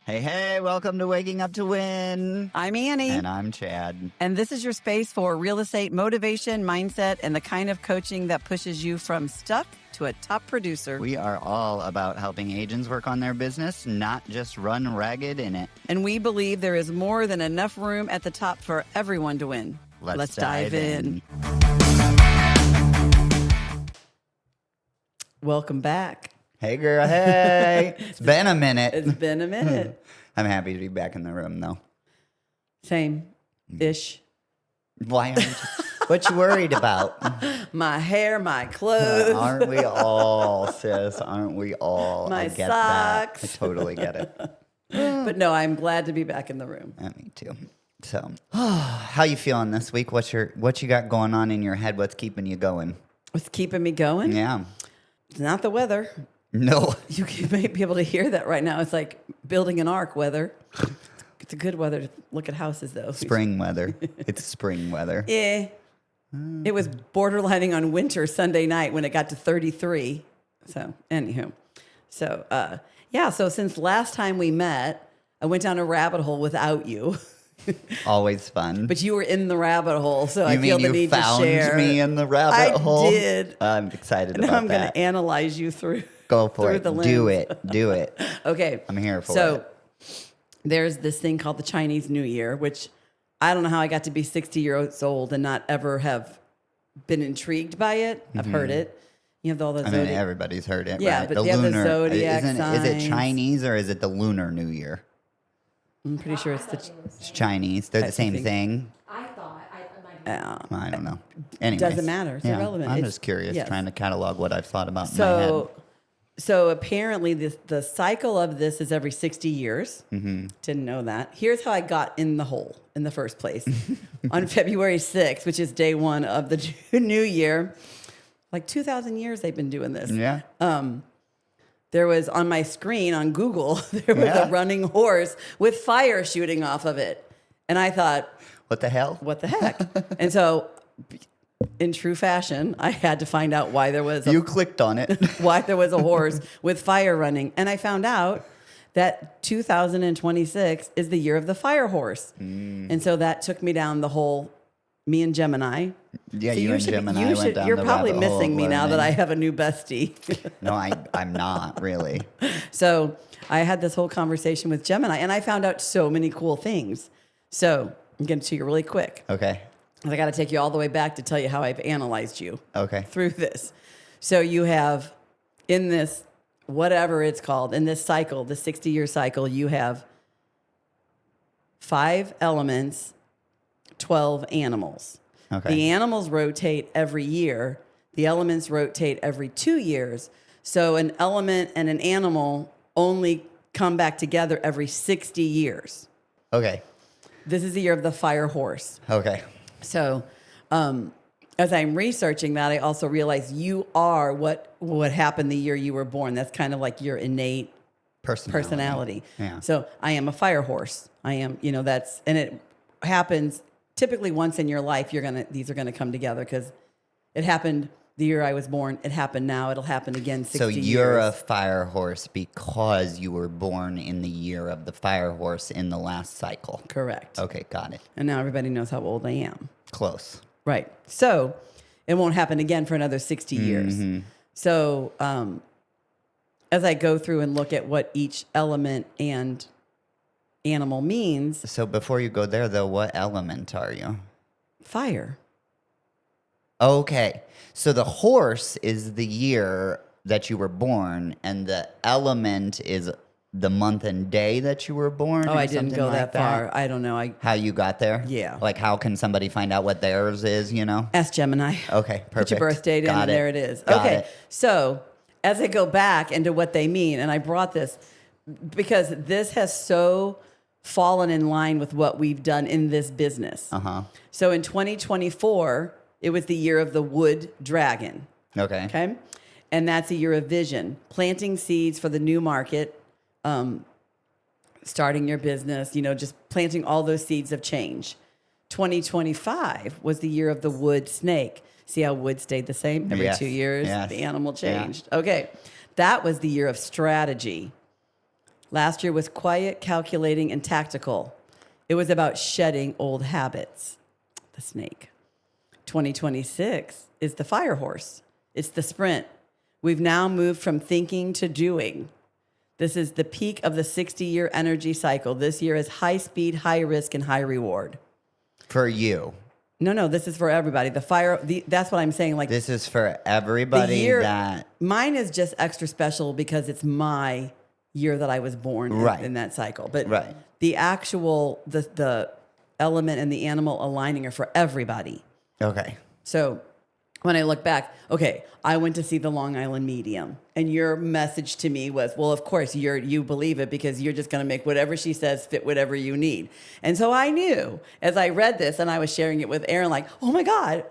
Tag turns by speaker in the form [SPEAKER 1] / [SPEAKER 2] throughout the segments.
[SPEAKER 1] Hey, welcome to Waking Up to Win.
[SPEAKER 2] I'm Annie.
[SPEAKER 1] And I'm Chad.
[SPEAKER 2] And this is your space for real estate motivation, mindset, and the kind of coaching that pushes you from stuck to a top producer.
[SPEAKER 1] We are all about helping agents work on their business, not just run ragged in it.
[SPEAKER 2] And we believe there is more than enough room at the top for everyone to win.
[SPEAKER 1] Let's dive in.
[SPEAKER 2] Welcome back.
[SPEAKER 1] Hey, girl. Hey. It's been a minute.
[SPEAKER 2] It's been a minute.
[SPEAKER 1] I'm happy to be back in the room, though.
[SPEAKER 2] Same-ish.
[SPEAKER 1] Why aren't you? What you worried about?
[SPEAKER 2] My hair, my clothes.
[SPEAKER 1] Aren't we all, sis? Aren't we all?
[SPEAKER 2] My
[SPEAKER 1] I get
[SPEAKER 2] socks.
[SPEAKER 1] that. I totally get it.
[SPEAKER 2] But no, I'm glad to be back in the room.
[SPEAKER 1] Me too. So, how you feeling this week? What you got going on in your head? What's keeping you going?
[SPEAKER 2] What's keeping me going?
[SPEAKER 1] Yeah.
[SPEAKER 2] It's not the weather.
[SPEAKER 1] No.
[SPEAKER 2] You may be able to hear that right now. It's like building an ark weather. It's a good weather to look at houses, though.
[SPEAKER 1] Spring weather. It's spring weather.
[SPEAKER 2] Yeah. It was borderlining on winter Sunday night when it got to 33. So, anywho. So, so since last time we met, I went down a rabbit hole without you.
[SPEAKER 1] Always fun.
[SPEAKER 2] But you were in the rabbit hole, so
[SPEAKER 1] I feel
[SPEAKER 2] the need to share.
[SPEAKER 1] You found me in the rabbit hole?
[SPEAKER 2] I did.
[SPEAKER 1] I'm excited about
[SPEAKER 2] that. I'm going
[SPEAKER 1] that.
[SPEAKER 2] to analyze you through.
[SPEAKER 1] Go for it.
[SPEAKER 2] The lens.
[SPEAKER 1] Do it.
[SPEAKER 2] Okay.
[SPEAKER 1] I'm here for it.
[SPEAKER 2] So there's this thing called the Chinese New Year, which I don't know how I got to be 60 years old and not ever have been intrigued by it. I've heard it. You have all the
[SPEAKER 1] zodiac. Everybody's heard it,
[SPEAKER 2] yeah,
[SPEAKER 1] right?
[SPEAKER 2] but they have the zodiac
[SPEAKER 1] Is it
[SPEAKER 2] signs.
[SPEAKER 1] Chinese or is it the lunar New Year?
[SPEAKER 2] I'm pretty sure it's
[SPEAKER 1] It's Chinese. They're the same thing.
[SPEAKER 3] I thought.
[SPEAKER 1] I don't know. Anyways,
[SPEAKER 2] doesn't matter. It's irrelevant.
[SPEAKER 1] I'm
[SPEAKER 2] It's-
[SPEAKER 1] just curious,
[SPEAKER 2] yes.
[SPEAKER 1] trying to catalog what I've thought about in my head.
[SPEAKER 2] So apparently the cycle of this is every 60 years. Mm-hmm. Didn't know that. Here's how I got in the hole in the first place. On February 6th, which is day one of the new year, like 2,000 years they've been doing this.
[SPEAKER 1] Yeah.
[SPEAKER 2] There was on my screen on Google, there was a running horse with fire shooting off of it. And I thought,
[SPEAKER 1] What the hell?
[SPEAKER 2] what the heck? And so in true fashion, I had to find out why there was
[SPEAKER 1] You clicked on it.
[SPEAKER 2] why there was a horse with fire running. And I found out that 2026 is the year of the fire horse. And so that took me down the whole, me and Gemini.
[SPEAKER 1] Yeah,
[SPEAKER 2] So
[SPEAKER 1] you and Gemini went down
[SPEAKER 2] You're
[SPEAKER 1] the
[SPEAKER 2] probably
[SPEAKER 1] rabbit hole
[SPEAKER 2] missing
[SPEAKER 1] of
[SPEAKER 2] me now that I
[SPEAKER 1] learning.
[SPEAKER 2] have a new bestie.
[SPEAKER 1] No, I'm not really.
[SPEAKER 2] So I had this whole conversation with Gemini and I found out so many cool things. So I'm going to tell you really quick.
[SPEAKER 1] Okay.
[SPEAKER 2] I got to take you all the way back to tell you how I've analyzed you.
[SPEAKER 1] Okay.
[SPEAKER 2] Through this. So you have in this, whatever it's called, in this cycle, the 60-year cycle, you have 5 elements, 12 animals.
[SPEAKER 1] Okay.
[SPEAKER 2] The animals rotate every year. The elements rotate every 2 years. So an element and an animal only come back together every 60 years.
[SPEAKER 1] Okay.
[SPEAKER 2] This is the year of the fire horse.
[SPEAKER 1] Okay.
[SPEAKER 2] So, as I'm researching that, I also realized you are what happened the year you were born. That's kind of like your innate personality.
[SPEAKER 1] Yeah.
[SPEAKER 2] So I am a fire horse. I am, and it happens typically once in your life. These are gonna come together because it happened the year I was born. It happened now. It'll happen again. 60
[SPEAKER 1] So you're
[SPEAKER 2] years.
[SPEAKER 1] a fire horse because you were born in the year of the fire horse in the last cycle.
[SPEAKER 2] Correct.
[SPEAKER 1] Okay, got it.
[SPEAKER 2] And now everybody knows how old I am.
[SPEAKER 1] Close.
[SPEAKER 2] Right. So it won't happen again for another 60 years.
[SPEAKER 1] Mm-hmm.
[SPEAKER 2] So as I go through and look at what each element and animal means,
[SPEAKER 1] So before you go there, though, what element are you?
[SPEAKER 2] fire.
[SPEAKER 1] Okay. So the horse is the year that you were born, and the element is the month and day that you were born?
[SPEAKER 2] Oh,
[SPEAKER 1] or
[SPEAKER 2] I didn't
[SPEAKER 1] something
[SPEAKER 2] go
[SPEAKER 1] like
[SPEAKER 2] that far. I don't know.
[SPEAKER 1] How you got there?
[SPEAKER 2] Yeah.
[SPEAKER 1] Like, how can somebody find out what theirs is,
[SPEAKER 2] Ask Gemini.
[SPEAKER 1] Okay, perfect.
[SPEAKER 2] Put your birth date in,
[SPEAKER 1] Got
[SPEAKER 2] and
[SPEAKER 1] it.
[SPEAKER 2] there it is.
[SPEAKER 1] Got
[SPEAKER 2] Okay.
[SPEAKER 1] it.
[SPEAKER 2] So as I go back into what they mean, and I brought this because this has so fallen in line with what we've done in this business.
[SPEAKER 1] Uh-huh.
[SPEAKER 2] So in 2024, it was the year of the wood dragon.
[SPEAKER 1] Okay.
[SPEAKER 2] Okay. And that's a year of vision, planting seeds for the new market, starting your business, just planting all those seeds of change. 2025 was the year of the wood snake. See how wood stayed the same every
[SPEAKER 1] Yes.
[SPEAKER 2] 2 years?
[SPEAKER 1] Yes.
[SPEAKER 2] The animal changed. Okay. That was the year of strategy. Last year was quiet, calculating, and tactical. It was about shedding old habits. The snake. 2026 is the fire horse. It's the sprint. We've now moved from thinking to doing. This is the peak of the 60-year energy cycle. This year is high speed, high risk, and high reward.
[SPEAKER 1] For you.
[SPEAKER 2] No, this is for everybody. That's what I'm saying. Like,
[SPEAKER 1] This is for everybody
[SPEAKER 2] mine is just extra special because it's my year that I was born in that cycle. But the actual, the element and the animal aligning are for everybody.
[SPEAKER 1] Okay.
[SPEAKER 2] So when I look back, okay, I went to see the Long Island Medium, and your message to me was, well, of course you believe it because you're just going to make whatever she says fit whatever you need. And so I knew as I read this, and I was sharing it with Aaron, like, oh my God.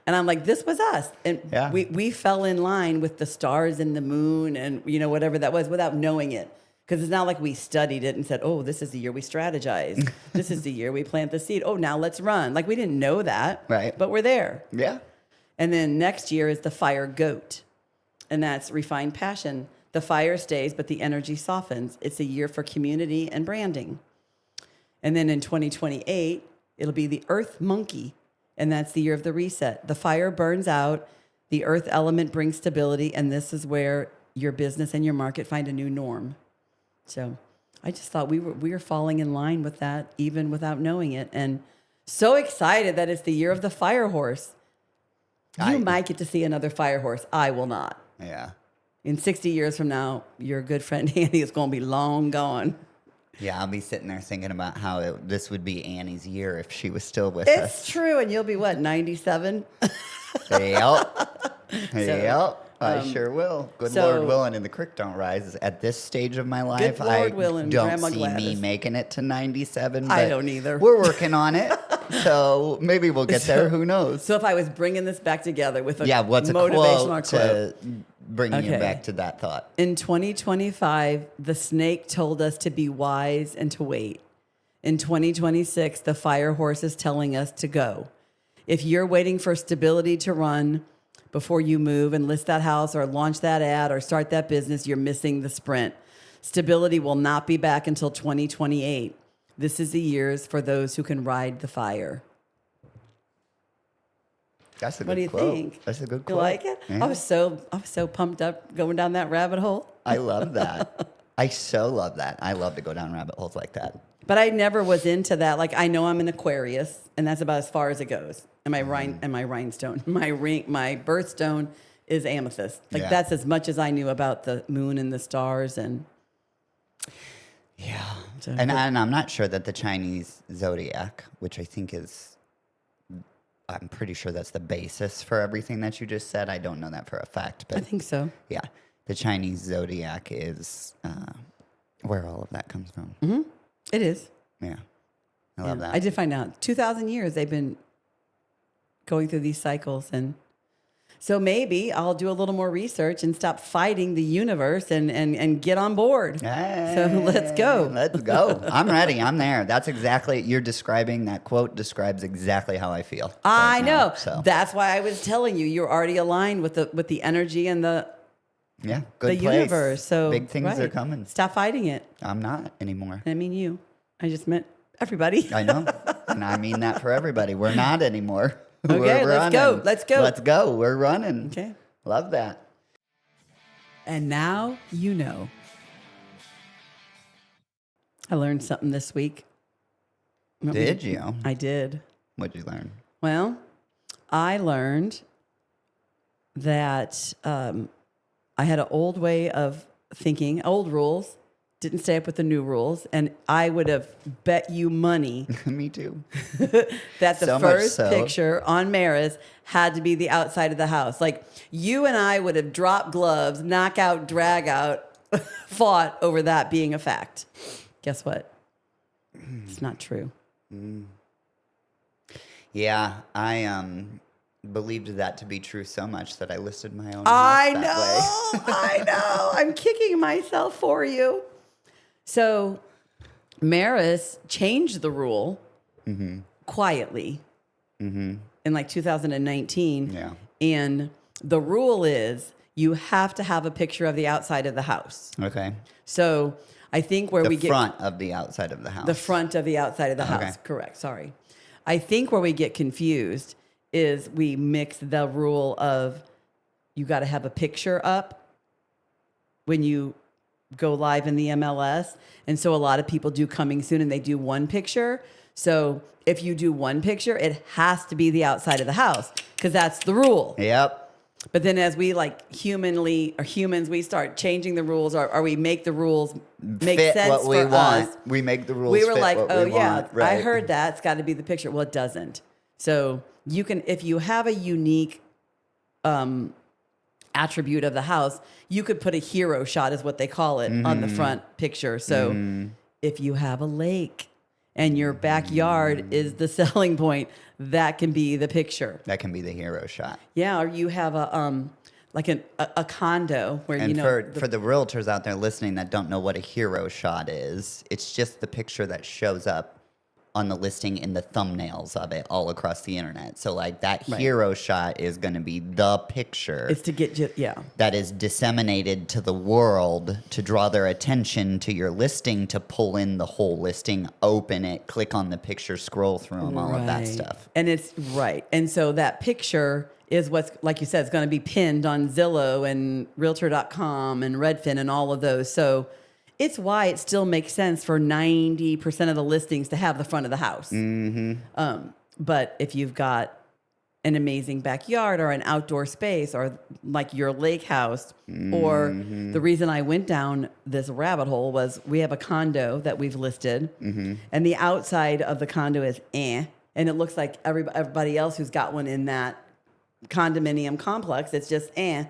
[SPEAKER 2] And I'm like, this was us. And we fell in line with the stars and the moon and, whatever that was without knowing it. Because it's not like we studied it and said, oh, this is the year we strategize. This is the year we plant the seed. Oh, now let's run. Like, we didn't know that.
[SPEAKER 1] Right.
[SPEAKER 2] But we're there.
[SPEAKER 1] Yeah.
[SPEAKER 2] And then next year is the fire goat. And that's refined passion. The fire stays, but the energy softens. It's a year for community and branding. And then in 2028, it'll be the earth monkey. And that's the year of the reset. The fire burns out. The earth element brings stability. And this is where your business and your market find a new norm. So I just thought we were falling in line with that even without knowing it. And so excited that it's the year of the fire horse. You might get to see another fire horse. I will not.
[SPEAKER 1] Yeah.
[SPEAKER 2] In 60 years from now, your good friend Annie is going to be long gone.
[SPEAKER 1] Yeah, I'll be sitting there thinking about how this would be Annie's year if she was still with us.
[SPEAKER 2] It's true. And you'll be what, 97?
[SPEAKER 1] Yep. I sure will. Good Lord willing, and the creek don't rise. At this stage of my life, I don't see me making it to 97.
[SPEAKER 2] I don't either.
[SPEAKER 1] We're working on it. So maybe we'll get there. Who knows?
[SPEAKER 2] So if I was bringing this back together with
[SPEAKER 1] what's
[SPEAKER 2] motivational
[SPEAKER 1] quote to bring you back to that thought?
[SPEAKER 2] In 2025, the snake told us to be wise and to wait. In 2026, the fire horse is telling us to go. If you're waiting for stability to run before you move and list that house or launch that ad or start that business, you're missing the sprint. Stability will not be back until 2028. This is the years for those who can ride the fire.
[SPEAKER 1] That's a good
[SPEAKER 2] What do you
[SPEAKER 1] quote.
[SPEAKER 2] think?
[SPEAKER 1] That's a good quote.
[SPEAKER 2] You like it?
[SPEAKER 1] Yeah.
[SPEAKER 2] I was so pumped up going down that rabbit hole.
[SPEAKER 1] I love that. I so love that. I love to go down rabbit holes like that.
[SPEAKER 2] But I never was into that. Like, I know I'm an Aquarius, and that's about as far as it goes. And my rhinestone, my birthstone is amethyst. Like, that's as much as I knew about the moon and the stars. And so,
[SPEAKER 1] and I'm not sure that the Chinese zodiac, which I think I'm pretty sure that's the basis for everything that you just said. I don't know that for a fact, but
[SPEAKER 2] I think so.
[SPEAKER 1] Yeah, the Chinese zodiac is where all of that comes from.
[SPEAKER 2] Mm-hmm. It is.
[SPEAKER 1] Yeah, I love that.
[SPEAKER 2] I did find out 2,000 years they've been going through these cycles, and so maybe I'll do a little more research and stop fighting the universe and get on board.
[SPEAKER 1] Hey,
[SPEAKER 2] so let's go.
[SPEAKER 1] Let's go. I'm ready. I'm there. That's exactly, you're describing, that quote describes exactly how I feel.
[SPEAKER 2] I know.
[SPEAKER 1] So
[SPEAKER 2] that's why I was telling you, you're already aligned with the energy and the
[SPEAKER 1] good
[SPEAKER 2] universe. So
[SPEAKER 1] big things are coming.
[SPEAKER 2] Stop fighting it.
[SPEAKER 1] I'm not anymore.
[SPEAKER 2] I mean you. I just meant everybody.
[SPEAKER 1] I know. And I mean that for everybody. We're not anymore.
[SPEAKER 2] Okay, let's go.
[SPEAKER 1] Let's go. We're running.
[SPEAKER 2] Okay.
[SPEAKER 1] Love that.
[SPEAKER 2] And now you know. I learned something this week.
[SPEAKER 1] Did you?
[SPEAKER 2] I did.
[SPEAKER 1] What'd you learn?
[SPEAKER 2] Well, I learned that I had an old way of thinking, old rules, didn't stay up with the new rules, and I would have bet you money
[SPEAKER 1] Me too.
[SPEAKER 2] that the
[SPEAKER 1] So much
[SPEAKER 2] first
[SPEAKER 1] so.
[SPEAKER 2] picture on Maris had to be the outside of the house. Like, you and I would have dropped gloves, knock out, drag out, fought over that being a fact. Guess what? It's not true.
[SPEAKER 1] Yeah, I believed that to be true so much that I listed my own
[SPEAKER 2] I
[SPEAKER 1] house that
[SPEAKER 2] know.
[SPEAKER 1] way.
[SPEAKER 2] I know. I'm kicking myself for you. So Maris changed the rule quietly in like 2019.
[SPEAKER 1] Yeah.
[SPEAKER 2] And the rule is you have to have a picture of the outside of the house.
[SPEAKER 1] Okay.
[SPEAKER 2] So I think where we
[SPEAKER 1] The
[SPEAKER 2] get
[SPEAKER 1] front of the outside of the house.
[SPEAKER 2] the front of the outside of the house.
[SPEAKER 1] Okay.
[SPEAKER 2] Correct. Sorry. I think where we get confused is we mix the rule of you got to have a picture up when you go live in the MLS. And so a lot of people do coming soon and they do one picture. So if you do one picture, it has to be the outside of the house because that's the rule.
[SPEAKER 1] Yep.
[SPEAKER 2] But then as we humans, we start changing the rules or we make the rules make
[SPEAKER 1] Fit
[SPEAKER 2] sense
[SPEAKER 1] what we
[SPEAKER 2] for
[SPEAKER 1] want.
[SPEAKER 2] us.
[SPEAKER 1] We make the rules
[SPEAKER 2] We were
[SPEAKER 1] fit
[SPEAKER 2] like,
[SPEAKER 1] what
[SPEAKER 2] oh
[SPEAKER 1] we
[SPEAKER 2] yeah,
[SPEAKER 1] want. Right.
[SPEAKER 2] I heard that. It's got to be the picture. Well, it doesn't. So you can, if you have a unique attribute of the house, you could put a hero shot is what they call it on the front picture. So if you have a lake and your backyard is the selling point, that can be the picture.
[SPEAKER 1] That can be the hero shot.
[SPEAKER 2] Yeah, or you have a condo where
[SPEAKER 1] And
[SPEAKER 2] you know
[SPEAKER 1] for the realtors out there listening that don't know what a hero shot is, it's just the picture that shows up on the listing in the thumbnails of it all across the internet. So like that hero shot is going to be the picture.
[SPEAKER 2] it's to get you, yeah.
[SPEAKER 1] That is disseminated to the world to draw their attention to your listing, to pull in the whole listing, open it, click on the picture, scroll through them, all of that
[SPEAKER 2] Right.
[SPEAKER 1] stuff.
[SPEAKER 2] And it's right. And so that picture is what's, like you said, it's going to be pinned on Zillow and Realtor.com and Redfin and all of those. So it's why it still makes sense for 90% of the listings to have the front of the house. But if you've got an amazing backyard or an outdoor space or like your lake house, or the reason I went down this rabbit hole was we have a condo that we've listed and the outside of the condo is and it looks like everybody else who's got one in that condominium complex, it's just And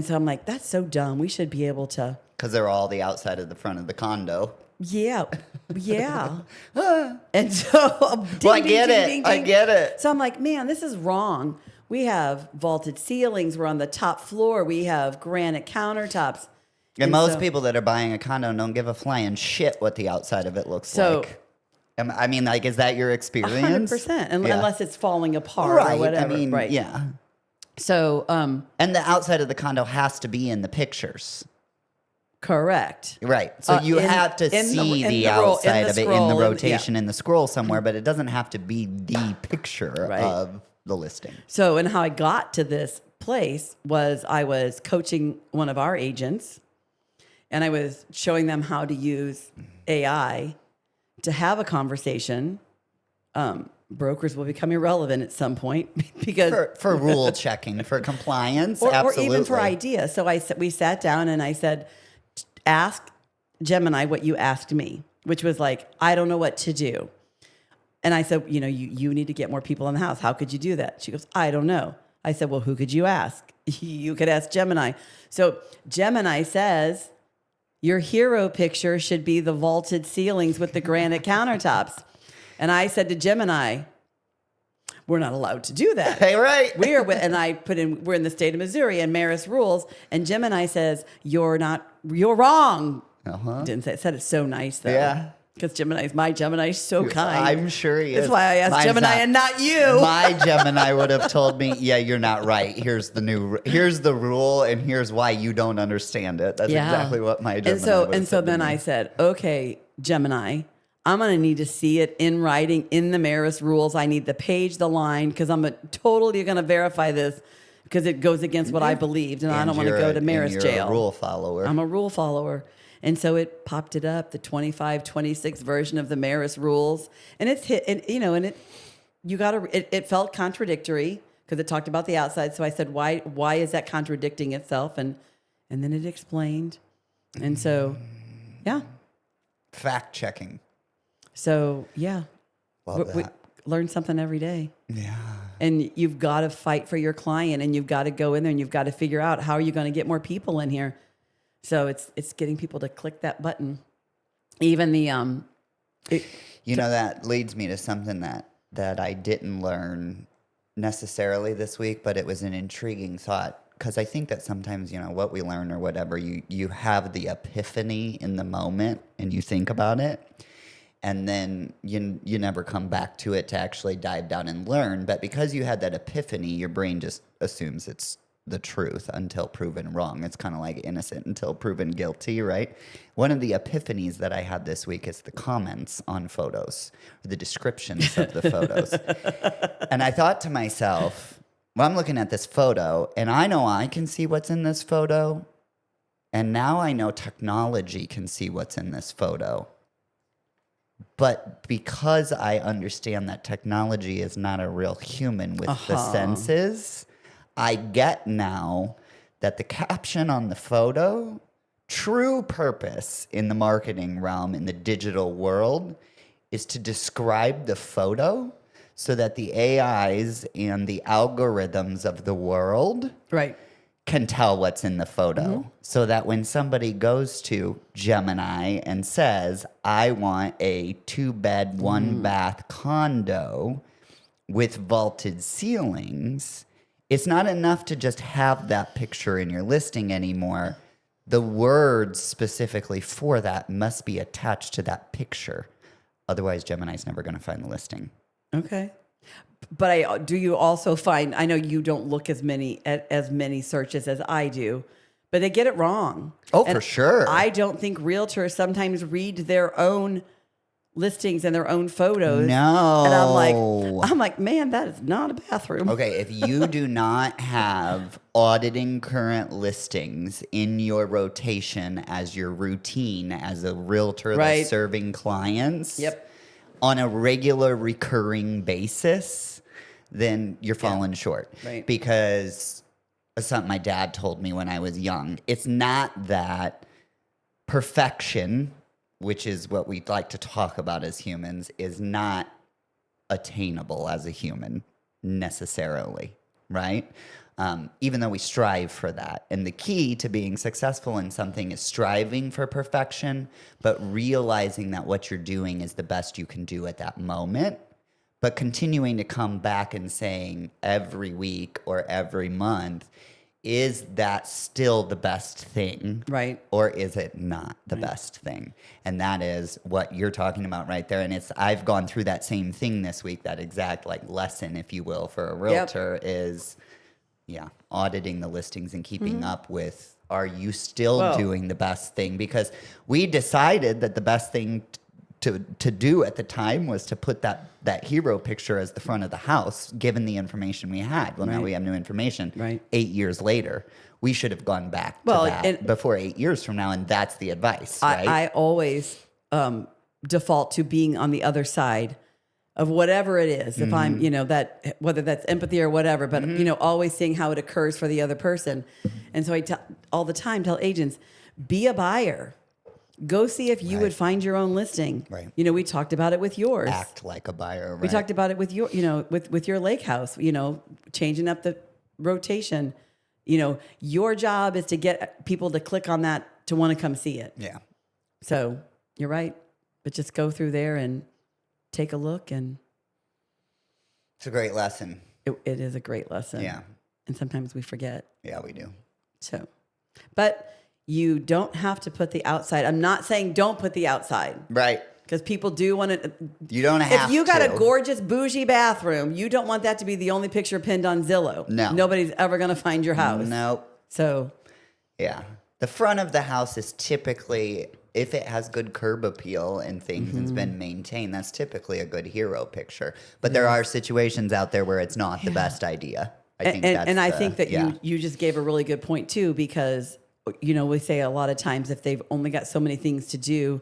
[SPEAKER 2] so I'm like, that's so dumb. We should be able to.
[SPEAKER 1] Because they're all the outside of the front of the condo.
[SPEAKER 2] Yeah. And so,
[SPEAKER 1] I get it.
[SPEAKER 2] So I'm like, man, this is wrong. We have vaulted ceilings. We're on the top floor. We have granite countertops.
[SPEAKER 1] And most people that are buying a condo don't give a flying shit what the outside of it looks like. I mean, like, is that your experience?
[SPEAKER 2] 100%.
[SPEAKER 1] Yeah.
[SPEAKER 2] Unless it's falling apart or whatever.
[SPEAKER 1] I mean,
[SPEAKER 2] right.
[SPEAKER 1] yeah.
[SPEAKER 2] So,
[SPEAKER 1] And the outside of the condo has to be in the pictures.
[SPEAKER 2] correct.
[SPEAKER 1] Right. So you have to see the outside of it in the rotation in the scroll somewhere, but it doesn't have to be the picture of the listing.
[SPEAKER 2] So, and how I got to this place was I was coaching one of our agents and I was showing them how to use AI to have a conversation. Brokers will become irrelevant at some point because
[SPEAKER 1] for rule checking, for compliance,
[SPEAKER 2] or
[SPEAKER 1] absolutely.
[SPEAKER 2] even for ideas. So we sat down and I said, ask Gemini what you asked me, which was like, I don't know what to do. And I said, you need to get more people in the house. How could you do that? She goes, I don't know. I said, well, who could you ask? You could ask Gemini. So Gemini says, your hero picture should be the vaulted ceilings with the granite countertops. And I said to Gemini, we're not allowed to do that.
[SPEAKER 1] Hey, right.
[SPEAKER 2] We're in the state of Missouri and Maris rules. And Gemini says, you're wrong. Didn't say it. Said it so nice though. Yeah. Because my Gemini is so kind.
[SPEAKER 1] I'm sure he is.
[SPEAKER 2] That's why I asked Gemini and not you.
[SPEAKER 1] My Gemini would have told me, yeah, you're not right. Here's the rule, and here's why you don't understand it. That's exactly what my Gemini would have said
[SPEAKER 2] then I said, okay, Gemini, I'm going to need to see it in writing in the Maris rules. I need the page, the line, because I'm totally going to verify this because it goes against what I believed, and I don't want to go to Maris jail.
[SPEAKER 1] You're a rule follower.
[SPEAKER 2] I'm a rule follower. And so it popped it up, the 25, 26 version of the Maris rules. And it's hit, and it felt contradictory because it talked about the outside. So I said, why is that contradicting itself? And then it explained. And so, yeah.
[SPEAKER 1] Fact checking.
[SPEAKER 2] So, yeah.
[SPEAKER 1] Love that.
[SPEAKER 2] We learn something every day.
[SPEAKER 1] Yeah.
[SPEAKER 2] And you've got to fight for your client and you've got to go in there and you've got to figure out how are you going to get more people in here. So it's getting people to click that button. Even
[SPEAKER 1] that leads me to something that I didn't learn necessarily this week, but it was an intriguing thought because I think that sometimes, what we learn or whatever, you have the epiphany in the moment and you think about it. And then you never come back to it to actually dive down and learn. But because you had that epiphany, your brain just assumes it's the truth until proven wrong. It's kind of like innocent until proven guilty, right? One of the epiphanies that I had this week is the comments on photos, or the descriptions of the photos. And I thought to myself, well, I'm looking at this photo and I know I can see what's in this photo. And now I know technology can see what's in this photo. But because I understand that technology is not a real human with the senses, I get now that the caption on the photo, true purpose in the marketing realm, in the digital world, is to describe the photo so that the AIs and the algorithms of the world can tell what's in the photo. So that when somebody goes to Gemini and says, I want a 2-bed, 1-bath condo with vaulted ceilings, it's not enough to just have that picture in your listing anymore. The words specifically for that must be attached to that picture. Otherwise, Gemini's never going to find the listing.
[SPEAKER 2] Okay. But do you also find, I know you don't look as many searches as I do, but they get it wrong.
[SPEAKER 1] Oh, and for sure.
[SPEAKER 2] I don't think realtors sometimes read their own listings and their own photos.
[SPEAKER 1] No.
[SPEAKER 2] And I'm like, man, that is not a bathroom.
[SPEAKER 1] Okay, if you do not have auditing current listings in your rotation as your routine as a realtor that's serving clients on a regular recurring basis, then you're falling short.
[SPEAKER 2] Right.
[SPEAKER 1] Because something my dad told me when I was young, it's not that perfection, which is what we like to talk about as humans, is not attainable as a human necessarily, right? Even though we strive for that. And the key to being successful in something is striving for perfection, but realizing that what you're doing is the best you can do at that moment, but continuing to come back and saying every week or every month, is that still the best thing?
[SPEAKER 2] Right.
[SPEAKER 1] Or is it not the best thing? And that is what you're talking about right there. And I've gone through that same thing this week, that exact lesson, if you will, for a realtor is auditing the listings and keeping up with, are you still doing the best thing? Because we decided that the best thing to do at the time was to put that hero picture as the front of the house, given the information we had. Well, now we have new information. 8 years later, we should have gone back to that before 8 years from now, and that's the advice, right?
[SPEAKER 2] I always default to being on the other side of whatever it is. If I'm, that, whether that's empathy or whatever, but, always seeing how it occurs for the other person. And so I all the time tell agents, be a buyer. Go see if you would find your own listing. Right. We talked about it with yours.
[SPEAKER 1] Act like a buyer. Right?
[SPEAKER 2] We talked about it with your, with your lake house, changing up the rotation. Your job is to get people to click on that to want to come see it.
[SPEAKER 1] Yeah.
[SPEAKER 2] So you're right. But just go through there and take a look. And
[SPEAKER 1] it's a great lesson.
[SPEAKER 2] It is a great lesson.
[SPEAKER 1] Yeah.
[SPEAKER 2] And sometimes we forget.
[SPEAKER 1] Yeah, we do.
[SPEAKER 2] So, but you don't have to put the outside. I'm not saying don't put the outside.
[SPEAKER 1] Right.
[SPEAKER 2] Because people do want to.
[SPEAKER 1] You don't have to.
[SPEAKER 2] If you got a gorgeous bougie bathroom, you don't want that to be the only picture pinned on Zillow.
[SPEAKER 1] No.
[SPEAKER 2] Nobody's ever going to find your house.
[SPEAKER 1] Nope.
[SPEAKER 2] So.
[SPEAKER 1] Yeah. The front of the house is typically, if it has good curb appeal and things and's been maintained, that's typically a good hero picture. But there are situations out there where it's not the best idea. I think
[SPEAKER 2] I think that you just gave a really good point too, because we say a lot of times if they've only got so many things to do,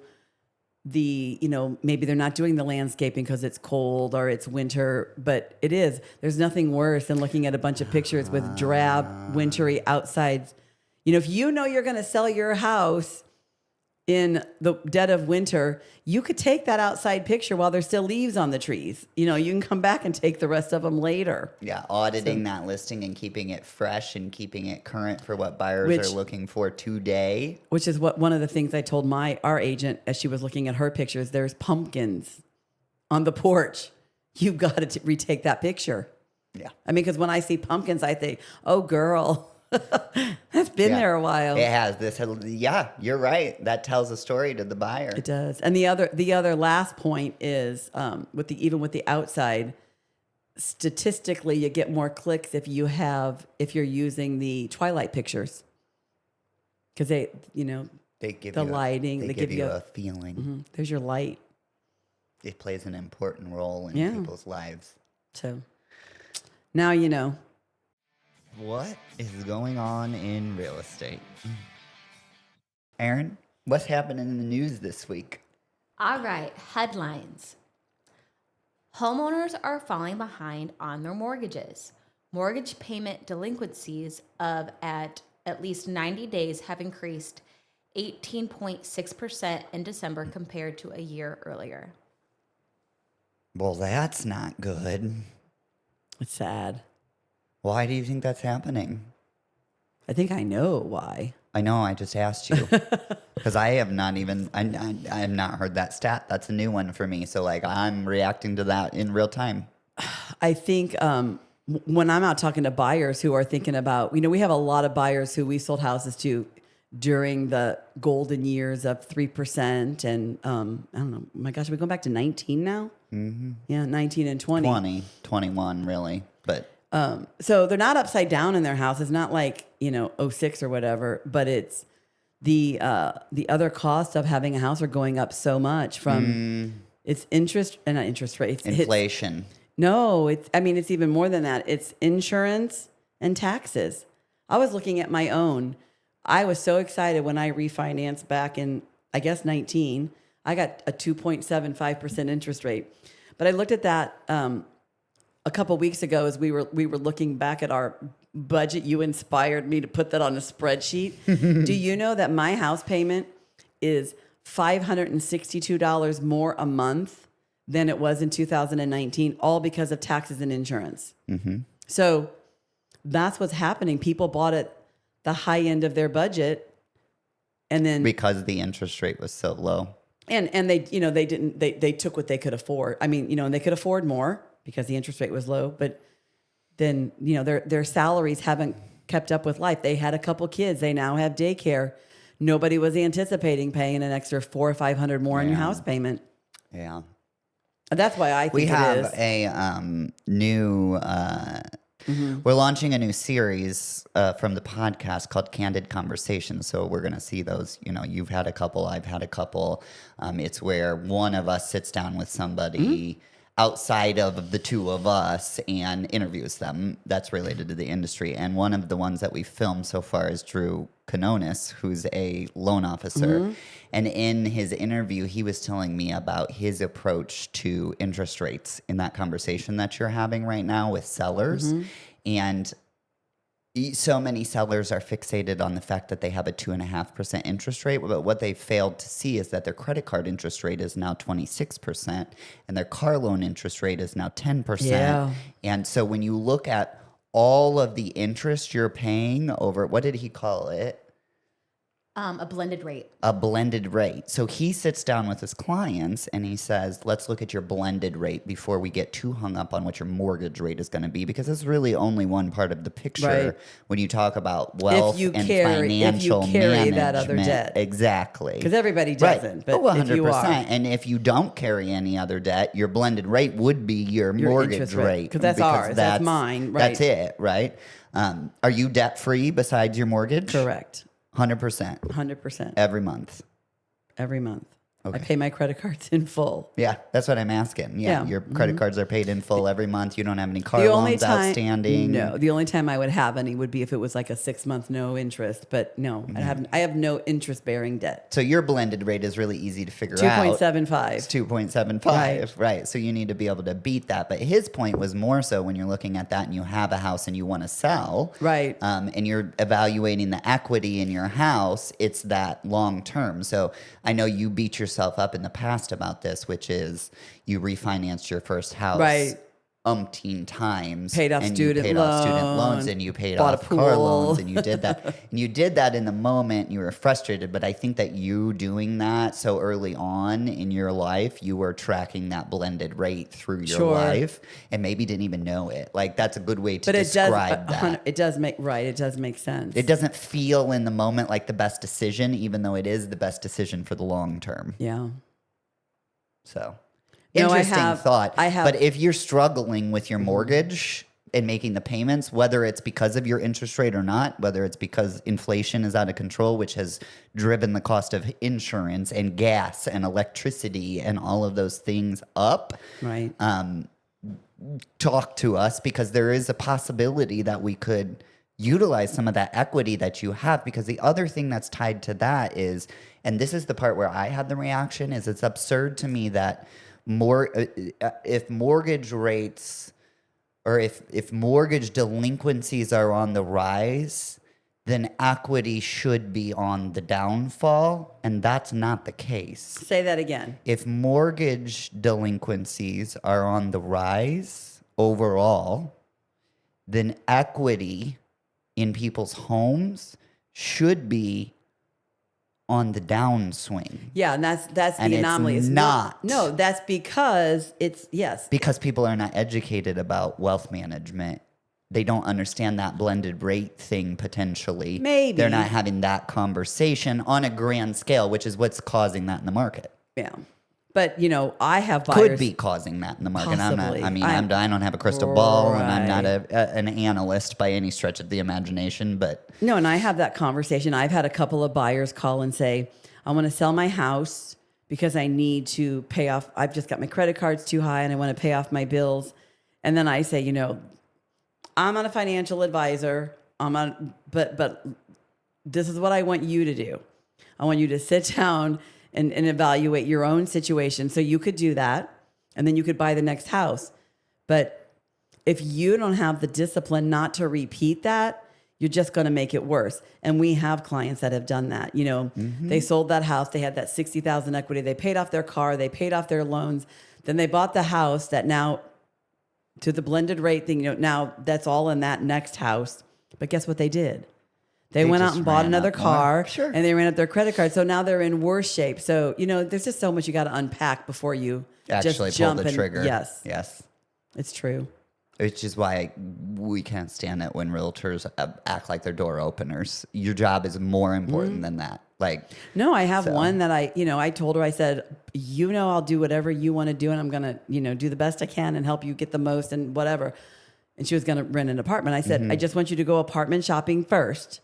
[SPEAKER 2] maybe they're not doing the landscaping because it's cold or it's winter, but it is. There's nothing worse than looking at a bunch of pictures with drab, wintry outsides. If you're going to sell your house in the dead of winter, you could take that outside picture while there's still leaves on the trees. You can come back and take the rest of them later.
[SPEAKER 1] Yeah, auditing that listing and keeping it fresh and keeping it current for what buyers are looking for today. Which is
[SPEAKER 2] one of the things I told our agent as she was looking at her pictures. There's pumpkins on the porch. You've got to retake that picture.
[SPEAKER 1] Yeah.
[SPEAKER 2] I mean, because when I see pumpkins, I think, oh, girl. That's been there a while.
[SPEAKER 1] It has. You're right. That tells a story to the buyer.
[SPEAKER 2] It does. And the other last point is with the outside, statistically you get more clicks if you're using the twilight pictures, because
[SPEAKER 1] They give
[SPEAKER 2] the
[SPEAKER 1] you
[SPEAKER 2] lighting,
[SPEAKER 1] they give you a feeling.
[SPEAKER 2] there's your light.
[SPEAKER 1] It plays an important role in
[SPEAKER 2] Yeah.
[SPEAKER 1] people's lives.
[SPEAKER 2] So now you know.
[SPEAKER 1] What is going on in real estate? Aaron, what's happening in the news this week?
[SPEAKER 3] All right, headlines. Homeowners are falling behind on their mortgages. Mortgage payment delinquencies of at least 90 days have increased 18.6% in December compared to a year earlier.
[SPEAKER 1] Well, that's not good.
[SPEAKER 2] It's sad.
[SPEAKER 1] Why do you think that's happening?
[SPEAKER 2] I think I know why.
[SPEAKER 1] I know, I just asked you. Because I have not heard that stat. That's a new one for me. So, like, I'm reacting to that in real time.
[SPEAKER 2] I think when I'm out talking to buyers who are thinking about, we have a lot of buyers who we sold houses to during the golden years of 3%. And I don't know, my gosh, are we going back to 19 now? Mm-hmm. Yeah, 19 and 20.
[SPEAKER 1] 21, really. But
[SPEAKER 2] so they're not upside down in their house. It's not like, '06 or whatever, but it's the other costs of having a house are going up so much from it's interest and not interest rates.
[SPEAKER 1] inflation.
[SPEAKER 2] It's even more than that. It's insurance and taxes. I was looking at my own. I was so excited when I refinanced back in, I guess, 19. I got a 2.75% interest rate. But I looked at that a couple weeks ago as we were looking back at our budget. You inspired me to put that on a spreadsheet. Do you know that my house payment is $562 more a month than it was in 2019, all because of taxes and insurance? Mm-hmm. So that's what's happening. People bought at the high end of their budget, and then
[SPEAKER 1] Because the interest rate was so low.
[SPEAKER 2] and they took what they could afford. And they could afford more because the interest rate was low, but then, their salaries haven't kept up with life. They had a couple kids. They now have daycare. Nobody was anticipating paying an extra $400 or $500 more on your house payment.
[SPEAKER 1] Yeah.
[SPEAKER 2] And that's why I think
[SPEAKER 1] We
[SPEAKER 2] it
[SPEAKER 1] have
[SPEAKER 2] is.
[SPEAKER 1] a new... We're launching a new series from the podcast called Candid Conversations. So we're going to see those, you've had a couple, I've had a couple. It's where one of us sits down with somebody outside of the two of us and interviews them that's related to the industry. And one of the ones that we filmed so far is Drew Canonis, who's a loan officer. And in his interview, he was telling me about his approach to interest rates in that conversation that you're having right now with sellers. And so many sellers are fixated on the fact that they have a 2.5% interest rate, but what they failed to see is that their credit card interest rate is now 26% and their car loan interest rate is now 10%.
[SPEAKER 2] Yeah.
[SPEAKER 1] And so when you look at all of the interest you're paying over, what did he call it?
[SPEAKER 3] A blended rate.
[SPEAKER 1] A blended rate. So he sits down with his clients and he says, let's look at your blended rate before we get too hung up on what your mortgage rate is going to be, because it's really only one part of the picture
[SPEAKER 2] Right.
[SPEAKER 1] when you talk about wealth
[SPEAKER 2] If you
[SPEAKER 1] and
[SPEAKER 2] carry
[SPEAKER 1] financial
[SPEAKER 2] that other
[SPEAKER 1] management.
[SPEAKER 2] debt.
[SPEAKER 1] Exactly.
[SPEAKER 2] Because everybody
[SPEAKER 1] Right.
[SPEAKER 2] doesn't. But
[SPEAKER 1] 100%.
[SPEAKER 2] if you are,
[SPEAKER 1] And if you don't carry any other debt, your blended rate would be your mortgage
[SPEAKER 2] interest rate.
[SPEAKER 1] rate.
[SPEAKER 2] 'Cause that's ours. That's mine. Right.
[SPEAKER 1] That's it, right? Are you debt free besides your mortgage?
[SPEAKER 2] correct.
[SPEAKER 1] 100%.
[SPEAKER 2] 100%
[SPEAKER 1] Every month.
[SPEAKER 2] every month.
[SPEAKER 1] Okay.
[SPEAKER 2] I pay my credit cards in full.
[SPEAKER 1] Yeah, that's what I'm asking. Yeah,
[SPEAKER 2] Yeah.
[SPEAKER 1] your credit cards are paid in full every month. You don't have any car
[SPEAKER 2] The only
[SPEAKER 1] loans
[SPEAKER 2] time,
[SPEAKER 1] outstanding.
[SPEAKER 2] No, the only time I would have any would be if it was like a 6-month no interest. But no, I have no interest bearing debt.
[SPEAKER 1] So your blended rate is really easy to figure out.
[SPEAKER 2] 2.75.
[SPEAKER 1] It's 2.75, right? So you need to be able to beat that. But his point was more so when you're looking at that and you have a house and you want to sell,
[SPEAKER 2] Right.
[SPEAKER 1] And you're evaluating the equity in your house, it's that long term. So I know you beat yourself up in the past about this, which is you refinanced your first house
[SPEAKER 2] Right.
[SPEAKER 1] umpteen times,
[SPEAKER 2] Paid off
[SPEAKER 1] and
[SPEAKER 2] student
[SPEAKER 1] you paid off student
[SPEAKER 2] loan,
[SPEAKER 1] loans, and you paid
[SPEAKER 2] bought a
[SPEAKER 1] off car
[SPEAKER 2] pool.
[SPEAKER 1] loans, and you did that. And you did that in the moment. You were frustrated, but I think that you doing that so early on in your life, you were tracking that blended rate through your
[SPEAKER 2] Sure.
[SPEAKER 1] life, and maybe didn't even know it. Like that's a good way to
[SPEAKER 2] But
[SPEAKER 1] describe that.
[SPEAKER 2] it does make sense.
[SPEAKER 1] It doesn't feel in the moment like the best decision, even though it is the best decision for the long term.
[SPEAKER 2] Yeah.
[SPEAKER 1] So
[SPEAKER 2] No,
[SPEAKER 1] Interesting thought.
[SPEAKER 2] I have.
[SPEAKER 1] But if you're struggling with your mortgage and making the payments, whether it's because of your interest rate or not, whether it's because inflation is out of control, which has driven the cost of insurance and gas and electricity and all of those things up,
[SPEAKER 2] Right.
[SPEAKER 1] talk to us, because there is a possibility that we could utilize some of that equity that you have. Because the other thing that's tied to that is, and this is the part where I had the reaction, is it's absurd to me that if mortgage rates or if mortgage delinquencies are on the rise, then equity should be on the downfall, and that's not the case.
[SPEAKER 2] Say that again.
[SPEAKER 1] If mortgage delinquencies are on the rise overall, then equity in people's homes should be on the downswing.
[SPEAKER 2] Yeah, and that's
[SPEAKER 1] And
[SPEAKER 2] the
[SPEAKER 1] it's
[SPEAKER 2] anomaly.
[SPEAKER 1] not.
[SPEAKER 2] No, that's because it's yes.
[SPEAKER 1] Because people are not educated about wealth management. They don't understand that blended rate thing potentially.
[SPEAKER 2] Maybe.
[SPEAKER 1] They're not having that conversation on a grand scale, which is what's causing that in the market.
[SPEAKER 2] Yeah. But, I have buyers.
[SPEAKER 1] Could be causing that in the market.
[SPEAKER 2] Possibly.
[SPEAKER 1] I don't have a crystal ball, and I'm not
[SPEAKER 2] Right.
[SPEAKER 1] an analyst by any stretch of the imagination, but
[SPEAKER 2] No, and I have that conversation. I've had a couple of buyers call and say, I want to sell my house because I need to pay off. I've just got my credit cards too high and I want to pay off my bills. And then I say, I'm not a financial advisor. But this is what I want you to do. I want you to sit down and evaluate your own situation. So you could do that, and then you could buy the next house. But if you don't have the discipline not to repeat that, you're just going to make it worse. And we have clients that have done that. They sold that house. They had that $60,000 equity. They paid off their car. They paid off their loans. Then they bought the house that now, to the blended rate thing, now that's all in that next house. But guess what they did? They went out
[SPEAKER 1] just
[SPEAKER 2] and bought
[SPEAKER 1] ran
[SPEAKER 2] another
[SPEAKER 1] up more.
[SPEAKER 2] car,
[SPEAKER 1] Sure.
[SPEAKER 2] and they ran up their credit card. So now they're in worse shape. So, there's just so much you got to unpack before you
[SPEAKER 1] actually
[SPEAKER 2] just
[SPEAKER 1] pull
[SPEAKER 2] jump
[SPEAKER 1] the
[SPEAKER 2] and-
[SPEAKER 1] trigger.
[SPEAKER 2] Yes,
[SPEAKER 1] Yes.
[SPEAKER 2] it's true.
[SPEAKER 1] Which is why we can't stand it when realtors act like they're door openers. Your job is more important than that.
[SPEAKER 2] No, I have
[SPEAKER 1] So-
[SPEAKER 2] one that I told her, I said, I'll do whatever you want to do, and I'm going to, do the best I can and help you get the most and whatever. And she was going to rent an apartment. I said, I just want you to go apartment shopping first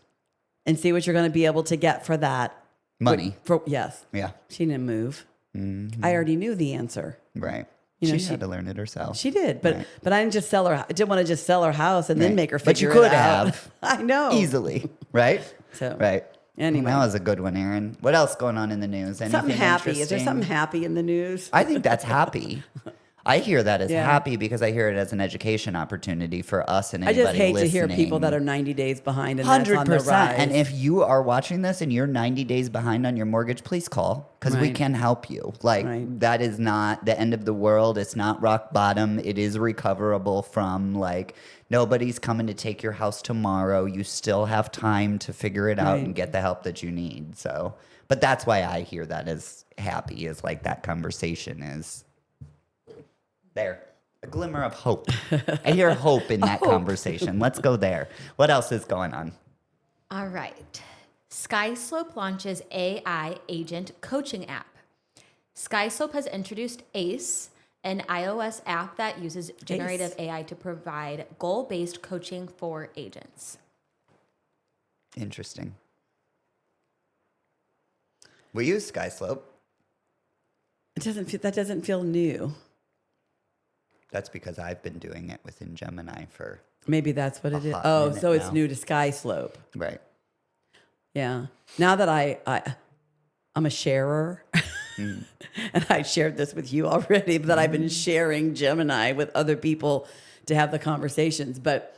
[SPEAKER 2] and see what you're going to be able to get for that.
[SPEAKER 1] money.
[SPEAKER 2] Yes.
[SPEAKER 1] Yeah.
[SPEAKER 2] She didn't move. I already knew the answer.
[SPEAKER 1] Right.
[SPEAKER 2] You know,
[SPEAKER 1] she
[SPEAKER 2] she-
[SPEAKER 1] had to learn it herself.
[SPEAKER 2] She did, but
[SPEAKER 1] Right.
[SPEAKER 2] but I didn't just sell her. I didn't want to just sell her house and then
[SPEAKER 1] Right.
[SPEAKER 2] make her
[SPEAKER 1] But you
[SPEAKER 2] figure
[SPEAKER 1] could
[SPEAKER 2] it out.
[SPEAKER 1] have.
[SPEAKER 2] I know.
[SPEAKER 1] Easily. Right?
[SPEAKER 2] So,
[SPEAKER 1] Right.
[SPEAKER 2] anyway.
[SPEAKER 1] That was a good one, Aaron. What else going on in the news? Anything
[SPEAKER 2] Something happy. Is there
[SPEAKER 1] interesting?
[SPEAKER 2] something happy in the news?
[SPEAKER 1] I think that's happy. I hear that as
[SPEAKER 2] Yeah.
[SPEAKER 1] happy because I hear it as an education opportunity for us and
[SPEAKER 2] I
[SPEAKER 1] anybody
[SPEAKER 2] just hate to hear
[SPEAKER 1] listening.
[SPEAKER 2] people that are 90 days behind and that's on the
[SPEAKER 1] 100%.
[SPEAKER 2] rise.
[SPEAKER 1] And if you are watching this and you're 90 days behind on your mortgage, please call because we
[SPEAKER 2] Right.
[SPEAKER 1] can help you. Like,
[SPEAKER 2] Right.
[SPEAKER 1] that is not the end of the world. It's not rock bottom. It is recoverable from, nobody's coming to take your house tomorrow. You still have time to figure it out
[SPEAKER 2] Right.
[SPEAKER 1] and get the help that you need. So, but that's why I hear that as happy, is that conversation is there. A glimmer of hope. I hear hope in that conversation. Let's go there. What else is going on?
[SPEAKER 3] All right. SkySlope launches AI agent coaching app. SkySlope has introduced ACE, an iOS app that uses generative AI to provide goal-based coaching for agents.
[SPEAKER 1] Interesting. We use SkySlope.
[SPEAKER 2] that doesn't feel new.
[SPEAKER 1] That's because I've been doing it within Gemini for
[SPEAKER 2] Maybe that's what it is.
[SPEAKER 1] hot
[SPEAKER 2] Oh,
[SPEAKER 1] minute
[SPEAKER 2] so it's
[SPEAKER 1] now.
[SPEAKER 2] new to Sky Slope.
[SPEAKER 1] right.
[SPEAKER 2] Yeah. Now that I'm a sharer,
[SPEAKER 1] Hmm.
[SPEAKER 2] and I shared this with you already, that I've been sharing Gemini with other people to have the conversations. But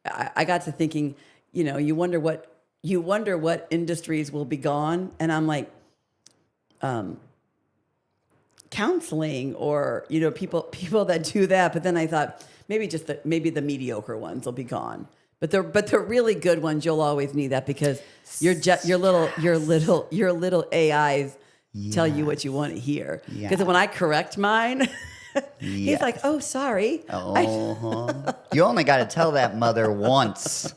[SPEAKER 2] I got to thinking, you wonder what industries will be gone, and I'm like, counseling or people that do that. But then I thought maybe the mediocre ones will be gone. But the really good ones, you'll always need that because your little AIs tell you what you want to hear. Because
[SPEAKER 1] Yeah.
[SPEAKER 2] when I correct mine, he's
[SPEAKER 1] Yes.
[SPEAKER 2] like, "Oh, sorry."
[SPEAKER 1] You only got to tell that mother once.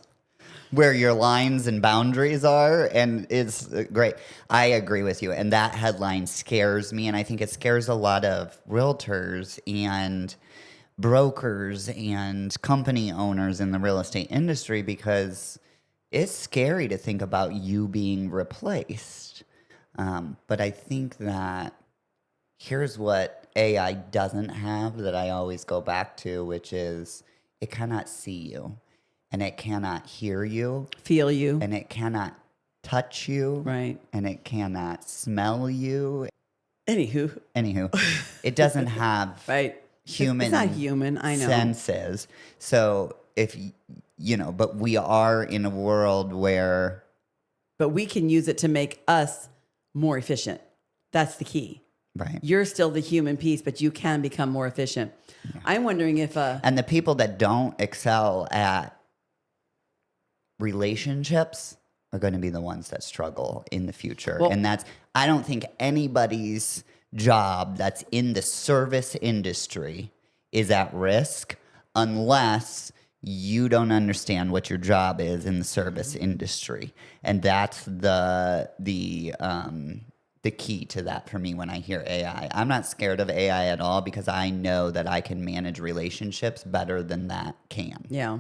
[SPEAKER 1] where your lines and boundaries are, and it's great. I agree with you, and that headline scares me, and I think it scares a lot of realtors and brokers and company owners in the real estate industry because it's scary to think about you being replaced. But I think that here's what AI doesn't have that I always go back to, which is it cannot see you, and it cannot hear you,
[SPEAKER 2] Feel you.
[SPEAKER 1] and it cannot touch you,
[SPEAKER 2] Right.
[SPEAKER 1] and it cannot smell you.
[SPEAKER 2] Anywho.
[SPEAKER 1] It doesn't have
[SPEAKER 2] Right.
[SPEAKER 1] human
[SPEAKER 2] It's not human. I know.
[SPEAKER 1] senses. So if but we are in a world where
[SPEAKER 2] But we can use it to make us more efficient. That's the key.
[SPEAKER 1] right.
[SPEAKER 2] You're still the human piece, but you can become more efficient. I'm wondering if
[SPEAKER 1] And the people that don't excel at relationships are going to be the ones that struggle in the future.
[SPEAKER 2] Well-
[SPEAKER 1] And I don't think anybody's job that's in the service industry is at risk unless you don't understand what your job is in the service industry. And that's the key to that for me when I hear AI. I'm not scared of AI at all because I know that I can manage relationships better than that can.
[SPEAKER 2] yeah.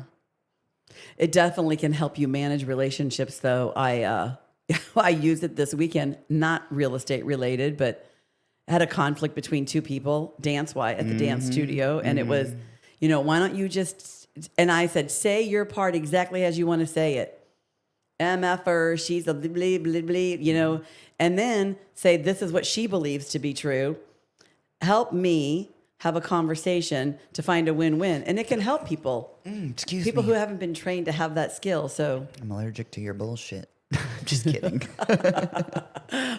[SPEAKER 2] It definitely can help you manage relationships, though. I I used it this weekend, not real estate related, but I had a conflict between two people, dance-wise, at the dance studio, and it was, why don't you just? And I said, say your part exactly as you want to say it. MFer, she's a blee, blee, blee, and then say this is what she believes to be true. Help me have a conversation to find a win-win, and it can help people.
[SPEAKER 1] Excuse
[SPEAKER 2] People
[SPEAKER 1] me.
[SPEAKER 2] who haven't been trained to have that skill. So,
[SPEAKER 1] I'm allergic to your bullshit. Just kidding.